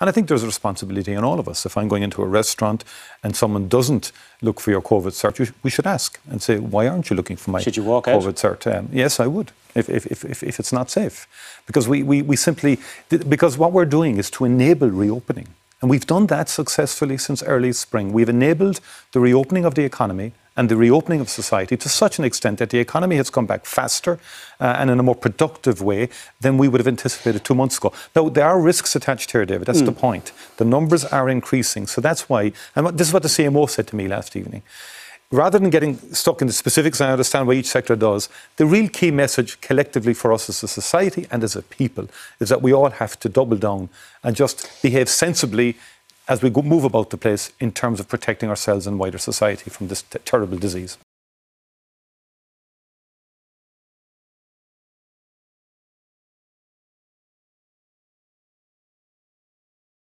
And I think there's a responsibility on all of us. If I'm going into a restaurant and someone doesn't look for your COVID cert, we should ask and say, why aren't you looking for my Should you walk out? COVID cert? Yes, I would, if it's not safe. Because we simply, because what we're doing is to enable reopening. And we've done that successfully since early spring. We've enabled the reopening of the economy and the reopening of society to such an extent that the economy has come back faster and in a more productive way than we would have anticipated 2 months ago. Now, there are risks attached here, David. That's the point. The numbers are increasing. So that's why, and this is what the CMO said to me last evening. Rather than getting stuck in the specifics, and I understand what each sector does, the real key message collectively for us as a society and as a people is that we all have to double down and just behave sensibly as we move about the place in terms of protecting ourselves and wider society from this terrible disease.